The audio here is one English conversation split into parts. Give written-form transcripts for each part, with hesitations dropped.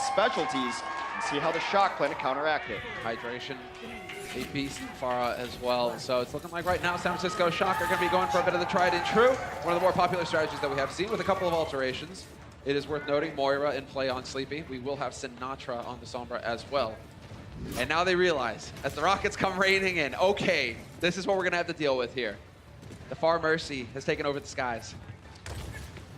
specialties and see how the shock plan to counteract it. Hydration, a beast Pharah as well. So it's looking like right now San Francisco Shock are going to be going for a bit of the tried and true. One of the more popular strategies that we have seen with a couple of alterations. It is worth noting Moira in play on Sleepy. We will have Sinatra on the Sombra as well. And now they realize, as the rockets come raining in, okay, this is what we're going to have to deal with here. The Far Mercy has taken over the skies.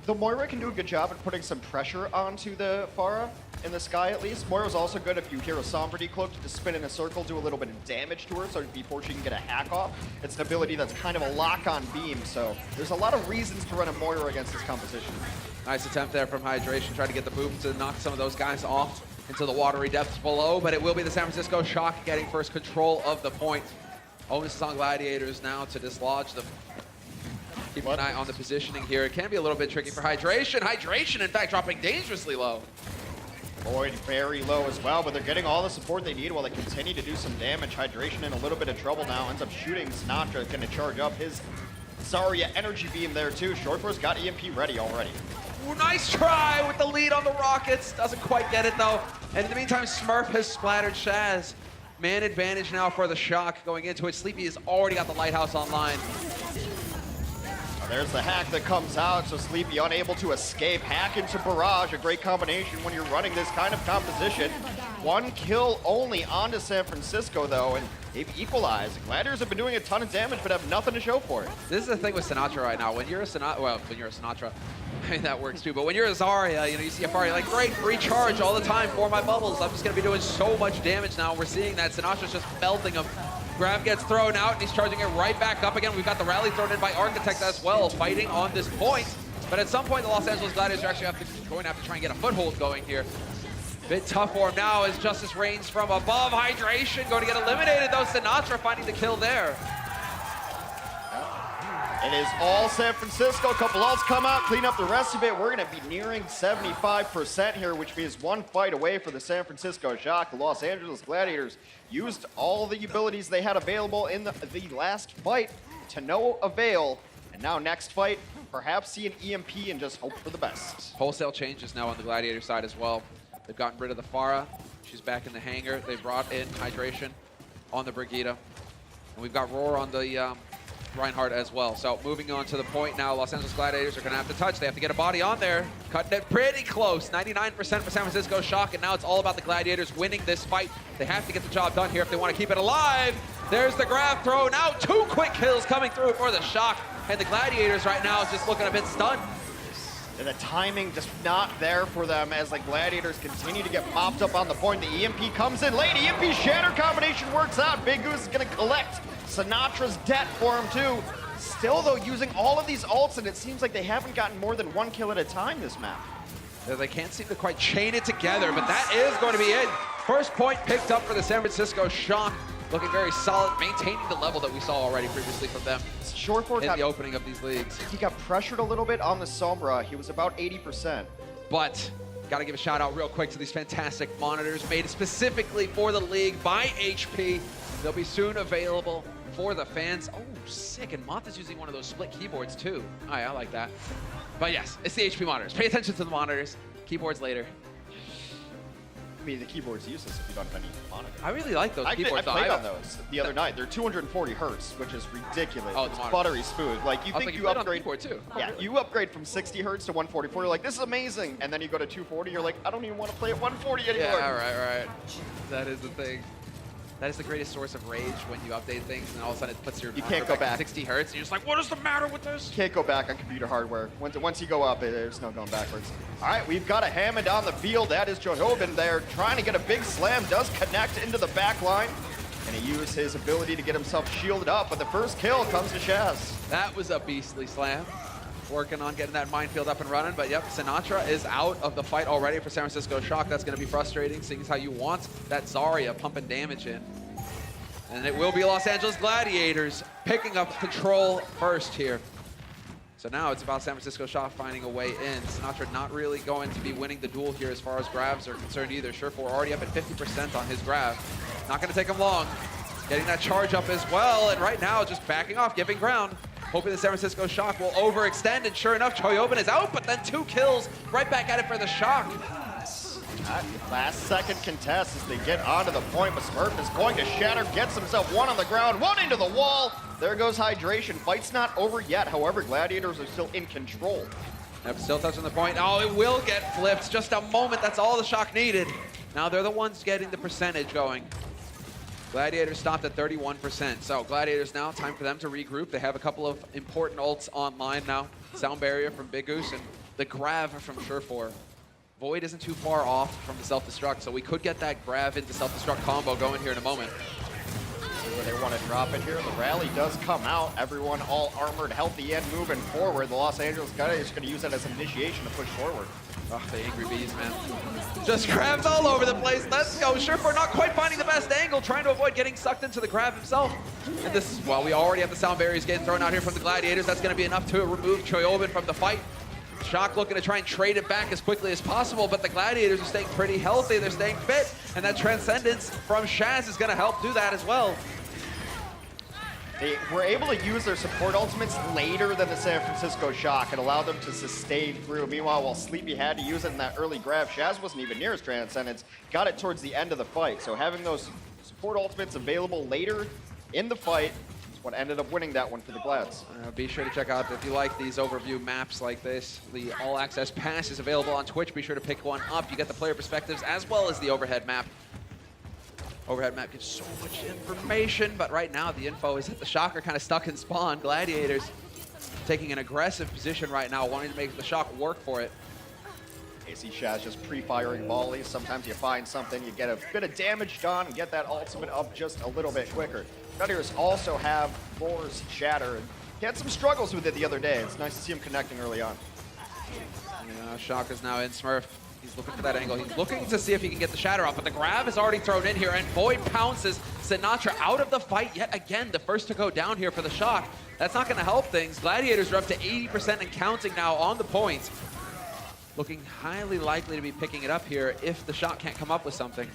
The Moira can do a good job at putting some pressure onto the Pharah in the sky at least. Moira's also good if you hear a Sombra decloak to spin in a circle, do a little bit of damage to her so before she can get a hack off. It's an ability that's kind of a lock-on beam, so there's a lot of reasons to run a Moira against this composition. Nice attempt there from Hydration, trying to get the boom to knock some of those guys off into the watery depths below, but it will be the San Francisco Shock getting first control of the point. Onus is on Gladiators now to dislodge them. Keep an eye on the positioning here. It can be a little bit tricky for Hydration. Hydration, in fact, dropping dangerously low. Void very low as well, but they're getting all the support they need while they continue to do some damage. Hydration in a little bit of trouble now. Ends up shooting. Sinatra going to charge up his Zarya energy beam there too. Shortforce got EMP ready already. Ooh, nice try with the lead on the Rockets. Doesn't quite get it though. And in the meantime, Smurf has splattered Shaz. Man advantage now for the Shock going into it. Sleepy has already got the Lighthouse online. There's the hack that comes out, so Sleepy unable to escape. Hack into Barrage, a great combination when you're running this kind of composition. One kill only onto San Francisco, though, and they've equalized. Gladiators have been doing a ton of damage, but have nothing to show for it. This is the thing with Sinatra right now. When you're a Sinatra, well, when you're a Sinatra, I mean, that works too, but when you're a Zarya, you know, you see a Pharah, you're like, great, recharge all the time for my bubbles. I'm just going to be doing so much damage now. We're seeing that Sinatra's just belting him. Grab gets thrown out, and he's charging it right back up again. We've got the rally thrown in by Architect as well, fighting on this point. But at some point, the Los Angeles Gladiators are actually going to have to try and get a foothold going here. Bit tough for him now as Justice rains from above. Hydration going to get eliminated, though. Sinatra finding the kill there. It is all San Francisco. A couple ults come out, clean up the rest of it. We're going to be nearing 75% here, which means one fight away for the San Francisco Shock. The Los Angeles Gladiators used all the abilities they had available in the last fight to no avail. And now next fight, perhaps see an EMP and just hope for the best. Wholesale changes now on the Gladiator side as well. They've gotten rid of the Pharah. She's back in the hangar. They brought in Hydration on the Brigida. And we've got Roar on the Reinhardt as well. So moving on to the point now, Los Angeles Gladiators are going to have to touch. They have to get a body on there. Cutting it pretty close. 99% for San Francisco Shock, and now it's all about the Gladiators winning this fight. They have to get the job done here if they want to keep it alive. There's the grab thrown out. 2 quick kills coming through for the Shock. And the Gladiators right now is just looking a bit stunned. And the timing just not there for them as the Gladiators continue to get mopped up on the point. The EMP comes in late. EMP Shatter combination works out. Big Goose is going to collect Sinatra's debt for him too. Still though, using all of these ults, and it seems like they haven't gotten more than 1 kill at a time this map. Yeah, they can't seem to quite chain it together, but that is going to be it. First point picked up for the San Francisco Shock. Looking very solid, maintaining the level that we saw already previously from them in the opening of these leagues. He got pressured a little bit on the Sombra. He was about 80%. But got to give a shout out real quick to these fantastic monitors made specifically for the league by HP. They'll be soon available for the fans. Oh, sick. And Moth is using one of those split keyboards too. Oh, yeah, I like that. But yes, it's the HP monitors. Pay attention to the monitors. Keyboards later. I mean, the keyboard's useless if you don't have any monitor. I really like those keyboards. I played on those the other night. They're 240 hertz, which is ridiculous. Oh, it's buttery smooth. Like, you think you upgrade too. Yeah, you upgrade from 60 hertz to 144. You're like, this is amazing. And then you go to 240. You're like, I don't even want to play at 140 anymore. Yeah, right. That is the thing. That is the greatest source of rage when you update things and all of a sudden it puts your you can't go back 60 hertz and you're just like, what is the matter with this? You can't go back on computer hardware. Once you go up, there's no going backwards. All right, we've got a Hammond on the field. That is Johobin there, trying to get a big slam. Does connect into the back line. And he used his ability to get himself shielded up, but the first kill comes to Shaz. That was a beastly slam. Working on getting that minefield up and running, but yep, Sinatra is out of the fight already for San Francisco Shock. That's going to be frustrating, seeing as how you want that Zarya pumping damage in. And it will be Los Angeles Gladiators picking up control first here. So now it's about San Francisco Shock finding a way in. Sinatra not really going to be winning the duel here as far as grabs are concerned either. Surefour already up at 50% on his grab. Not going to take him long. Getting that charge up as well, and right now just backing off, giving ground. Hoping the San Francisco Shock will overextend, and sure enough, Choyobin is out, but then 2 kills right back at it for the Shock. Last second contest as they get onto the point, but Smurf is going to shatter, gets himself one on the ground, one into the wall. There goes hydration. Fight's not over yet. However, Gladiators are still in control. Yep, still touching the point. Oh, it will get flipped. Just a moment. That's all the Shock needed. Now they're the ones getting the percentage going. Gladiators stopped at 31%. So Gladiators now, time for them to regroup. They have a couple of important ults online now. Sound Barrier from Big Goose and the Grav from Surefour. Void isn't too far off from the self-destruct, so we could get that Grav into self-destruct combo going here in a moment. Where they want to drop it here. The rally does come out. Everyone all armored, healthy, and moving forward. The Los Angeles Gladiators going to use that as an initiation to push forward. Oh, the Angry Bees, man. Just grabs all over the place. Let's go. Surefour not quite finding the best angle, trying to avoid getting sucked into the grab himself. And this is, well, we already have the sound barriers getting thrown out here from the Gladiators. That's going to be enough to remove Choyobin from the fight. Shock looking to try and trade it back as quickly as possible, but the Gladiators are staying pretty healthy. They're staying fit, and that Transcendence from Shaz is going to help do that as well. They were able to use their support ultimates later than the San Francisco Shock. It allowed them to sustain through. Meanwhile, while Sleepy had to use it in that early grab, Shaz wasn't even near his Transcendence, got it towards the end of the fight. So having those support ultimates available later in the fight is what ended up winning that one for the Glads. Be sure to check out, if you like these overview maps like this, the All Access Pass is available on Twitch. Be sure to pick one up. You get the player perspectives as well as the overhead map. Overhead map gives so much information, but right now the info is that the Shock are kind of stuck in spawn. Gladiators taking an aggressive position right now, wanting to make the Shock work for it. AC Shaz just pre-firing volleys. Sometimes you find something, you get a bit of damage done, and get that ultimate up just a little bit quicker. Gladiators also have Thor's Shatter, and he had some struggles with it the other day. It's nice to see him connecting early on. Yeah, Shock is now in. Smurf, he's looking for that angle. He's looking to see if he can get the Shatter off, but the grab is already thrown in here, and Void pounces Sinatra out of the fight yet again. The first to go down here for the Shock. That's not going to help things. Gladiators are up to 80% and counting now on the points. Looking highly likely to be picking it up here if the Shock can't come up with something.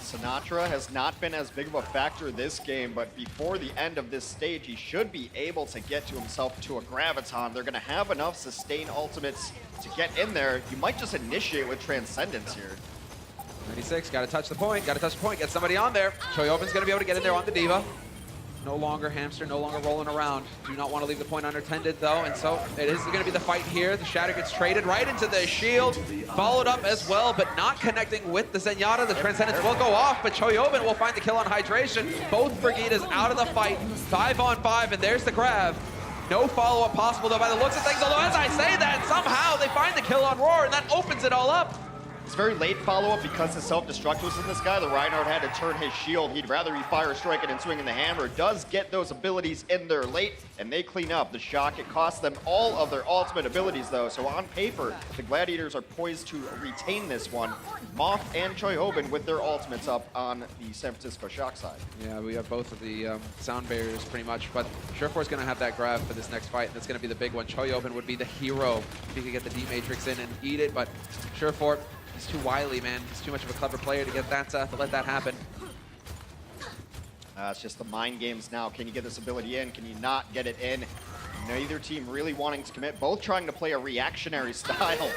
Sinatra has not been as big of a factor this game, but before the end of this stage, he should be able to get to himself to a Graviton. They're going to have enough sustain ultimates to get in there. You might just initiate with Transcendence here. 96, got to touch the point, get somebody on there. Choyobin's going to be able to get in there on the Diva. No longer hamster, no longer rolling around. Do not want to leave the point unattended though, and so it is going to be the fight here. The Shatter gets traded right into the shield, followed up as well, but not connecting with the Zenyatta. The Transcendence will go off, but Choyobin will find the kill on Hydration. Both Brigidas out of the fight, 5-on-5, and there's the grab. No follow-up possible though by the looks of things, although as I say that, somehow they find the kill on Roar, and that opens it all up. It's very late follow-up because the self-destruct was in this guy. The Reinhardt had to turn his shield. He'd rather be fire striking and swinging the hammer. Does get those abilities in there late, and they clean up. The Shock, it costs them all of their ultimate abilities, though. So on paper, the Gladiators are poised to retain this one. Moth and Choyobin with their ultimates up on the San Francisco Shock side. Yeah, we have both of the sound barriers pretty much, but Surefour's going to have that grab for this next fight. That's going to be the big one. Choyobin would be the hero if he could get the D-Matrix in and eat it, but Surefour, he's too wily, man. He's too much of a clever player to get that to let that happen. It's just the mind games now. Can you get this ability in? Can you not get it in? Neither team really wanting to commit. Both trying to play a reactionary style.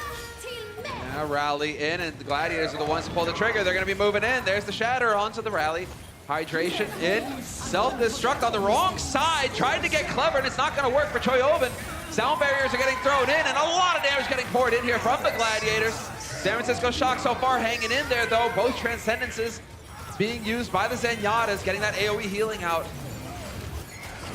Yeah, rally in, and the Gladiators are the ones to pull the trigger. They're going to be moving in. There's the Shatter onto the rally. Hydration in. Self-destruct on the wrong side. Tried to get clever, and it's not going to work for Choyobin. Sound barriers are getting thrown in, and a lot of damage getting poured in here from the Gladiators. San Francisco Shock so far hanging in there, though. Both Transcendences being used by the Zenyatas, getting that AoE healing out.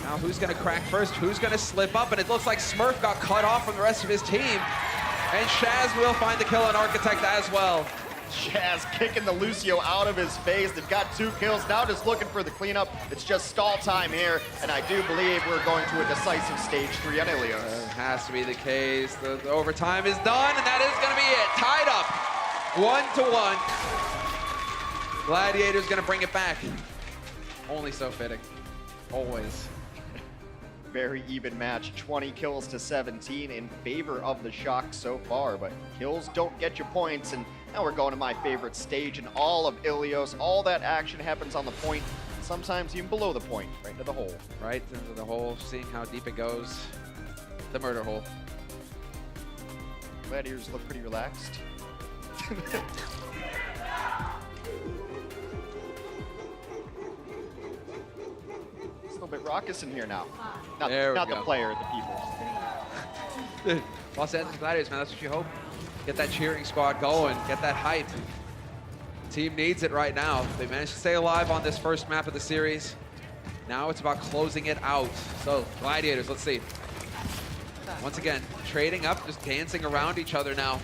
Now who's going to crack first? Who's going to slip up? And it looks like Smurf got cut off from the rest of his team. And Shaz will find the kill on Architect as well. Shaz kicking the Lucio out of his face. They've got 2 kills, now just looking for the cleanup. It's just stall time here, and I do believe we're going to a decisive stage 3 on ILIOS. It has to be the case. The overtime is done, and that is going to be it. Tied up, 1-1. Gladiator's going to bring it back. Only so fitting, always. Very even match, 20 kills to 17 in favor of the Shock so far, but kills don't get you points, and now we're going to my favorite stage in all of ILIOS. All that action happens on the point, sometimes even below the point, right into the hole. Right into the hole, seeing how deep it goes. The murder hole. Gladiators look pretty relaxed. raucous in here now. Not There we the go. player, the people. Los Angeles Gladiators, man, that's what you hope. Get that cheering squad going, get that hype. Team needs it right now. They managed to stay alive on this first map of the series. Now it's about closing it out. So, Gladiators, let's see. Once again, trading up, just dancing around each other now.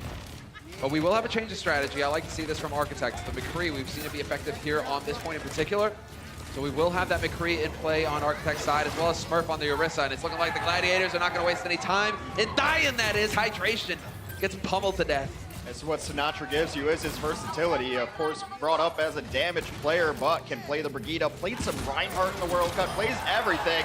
But we will have a change of strategy. I like to see this from Architect. The McCree, we've seen it be effective here on this point in particular. So we will have that McCree in play on Architect's side, as well as Smurf on the Orisa. And it's looking like the Gladiators are not going to waste any time in dying, that is. Hydration gets pummeled to death. That's what Sinatra gives you, is his versatility. Of course, brought up as a damage player, but can play the Brigitte. Played some Reinhardt in the World Cup, plays everything.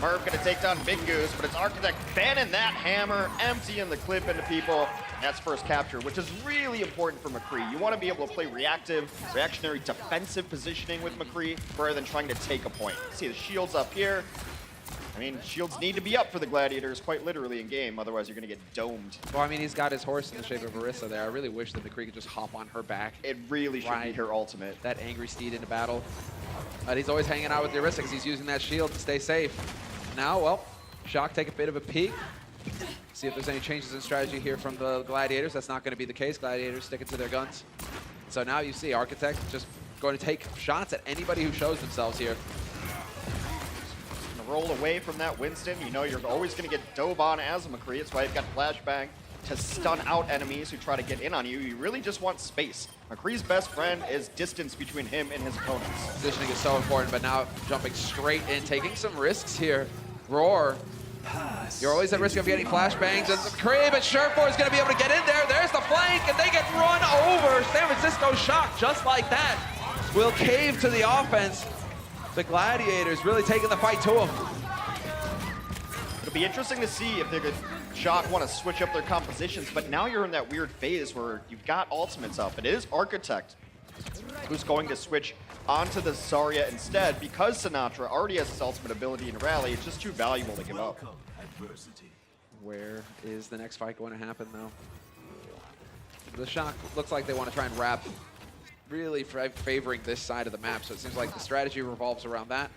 Smurf gonna take down Big Goose, but it's Architect banning that hammer, emptying the clip into people. That's first capture, which is really important for McCree. You want to be able to play reactionary defensive positioning with McCree rather than trying to take a point. See the shields up here. I mean, shields need to be up for the Gladiators, quite literally in game, otherwise you're going to get domed. Well, I mean, he's got his horse in the shape of Orisa there. I really wish that McCree could just hop on her back. It really should be her ultimate. That angry steed into battle. But he's always hanging out with the Orisa because he's using that shield to stay safe. Now, well, Shock take a bit of a peek. See if there's any changes in strategy here from the Gladiators. That's not going to be the case. Gladiators sticking to their guns. So now you see Architect just going to take shots at anybody who shows themselves here. Roll away from that Winston. You know you're always going to get dove on as a McCree. That's why you've got Flashbang to stun out enemies who try to get in on you. You really just want space. McCree's best friend is distance between him and his opponents. Positioning is so important, but now jumping straight in, taking some risks here. Roar. You're always at risk of getting flashbangs, and McCree, but Surefour is going to be able to get in there. There's the flank, and they get run over. San Francisco Shock, just like that, will cave to the offense. The Gladiators really taking the fight to them. It'll be interesting to see if they could Shock want to switch up their compositions, but now you're in that weird phase where you've got ultimates up. It is Architect who's going to switch onto the Zarya instead because Sinatra already has his ultimate ability in Rally. It's just too valuable to give up. Where is the next fight going to happen, though? The Shock looks like they want to try and wrap, really favoring this side of the map, so it seems like the strategy revolves around that.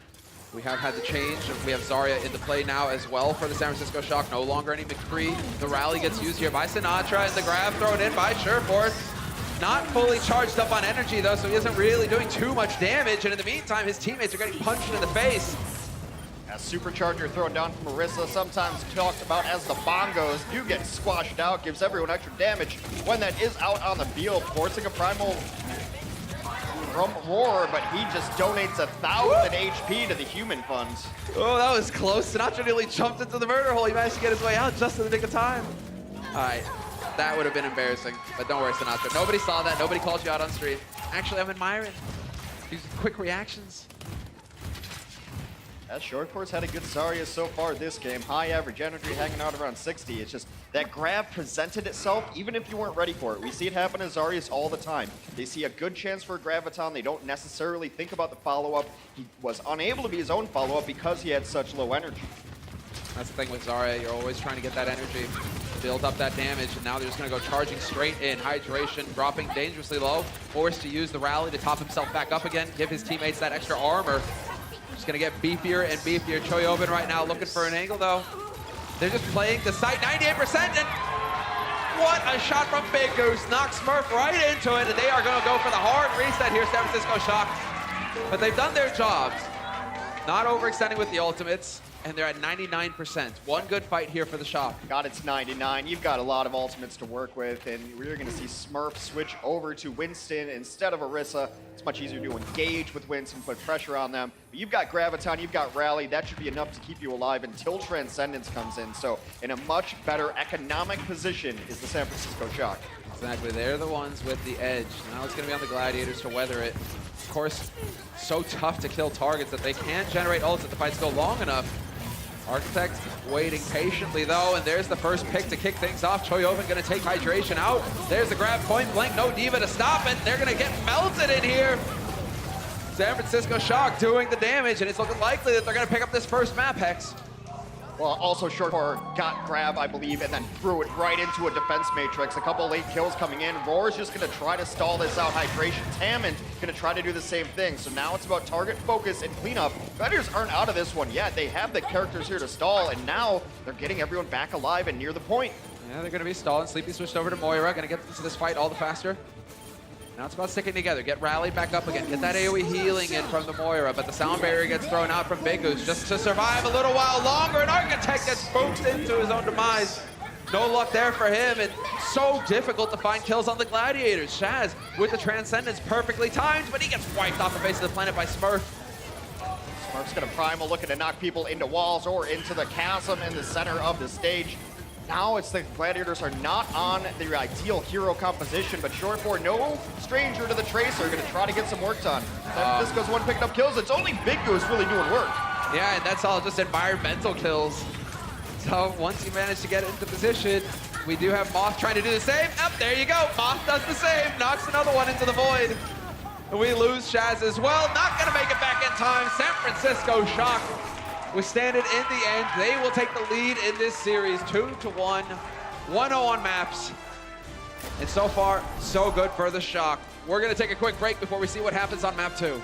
We have had the change. We have Zarya into play now as well for the San Francisco Shock. No longer any McCree. The rally gets used here by Sinatra, and the grab thrown in by Surefour. Not fully charged up on energy, though, so he isn't really doing too much damage, and in the meantime, his teammates are getting punched in the face. A supercharger thrown down from Orisa, sometimes talked about as the bongos, do get squashed out, gives everyone extra damage when that is out on the field, forcing a primal from Roar, but he just donates 1,000 HP to the human funds. Oh, that was close. Sinatra nearly jumped into the murder hole. He managed to get his way out just in the nick of time. All right, that would have been embarrassing, but don't worry, Sinatra. Nobody saw that. Nobody called you out on stream. Actually, I'm admiring these quick reactions. That Surefour's had a good Zarya so far this game. High average energy, hanging out around 60. It's just that grab presented itself even if you weren't ready for it. We see it happen to Zarya's all the time. They see a good chance for a graviton. They don't necessarily think about the follow-up. He was unable to be his own follow-up because he had such low energy. That's the thing with Zarya. You're always trying to get that energy, build up that damage, and now they're just going to go charging straight in. Hydration dropping dangerously low, forced to use the rally to top himself back up again, give his teammates that extra armor. Just gonna get beefier and beefier. Choyobin right now looking for an angle though. They're just playing the site 98%, and what a shot from Big Goose. Knocks Smurf right into it, and they are gonna go for the hard reset here, San Francisco Shock. But they've done their jobs. Not overextending with the ultimates, and they're at 99%. One good fight here for the Shock. God, it's 99. You've got a lot of ultimates to work with, and we're gonna see Smurf switch over to Winston instead of Orisa. It's much easier to engage with Winston, put pressure on them. But you've got Graviton, you've got Rally. That should be enough to keep you alive until Transcendence comes in. So in a much better economic position is the San Francisco Shock. Exactly, they're the ones with the edge. Now it's gonna be on the Gladiators to weather it. Of course, so tough to kill targets that they can't generate ults if the fights go long enough. Architect waiting patiently though, and there's the first pick to kick things off. Choyobin gonna take Hydration out. There's the grab, point blank, no Diva to stop it. They're gonna get melted in here. San Francisco Shock doing the damage, and it's looking likely that they're gonna pick up this first map, Hex. Well, also short core got grab, I believe, and then threw it right into a defense matrix. A couple late kills coming in. Roar's just gonna try to stall this out. Hydration, Tammond gonna try to do the same thing. So now it's about target focus and cleanup. Gladiators aren't out of this one yet. They have the characters here to stall, and now they're getting everyone back alive and near the point. Yeah, they're gonna be stalling. Sleepy switched over to Moira, gonna get into this fight all the faster. Now it's about sticking together, get rallied back up again, get that AoE healing in from the Moira, but the sound barrier gets thrown out from Big Goose just to survive a little while longer, and Architect gets spooked into his own demise. No luck there for him, and so difficult to find kills on the Gladiators. Shaz with the Transcendence perfectly timed, but he gets wiped off the face of the planet by Smurf. Smurf's gonna primal, looking to knock people into walls or into the chasm in the center of the stage. Now it's the Gladiators are not on the ideal hero composition, but Short Four, no stranger to the Tracer, gonna try to get some work done. San Francisco's one picking up kills. It's only Big Goose really doing work. Yeah, and that's all just environmental kills. So once you manage to get into position, we do have Moth trying to do the same. Up there you go. Moth does the same, knocks another one into the void. And we lose Shaz as well. Not gonna make it back in time. San Francisco Shock withstand it in the end. They will take the lead in this series, 2-1, 1-0 on maps. And so far, so good for the Shock. We're gonna take a quick break before we see what happens on map 2.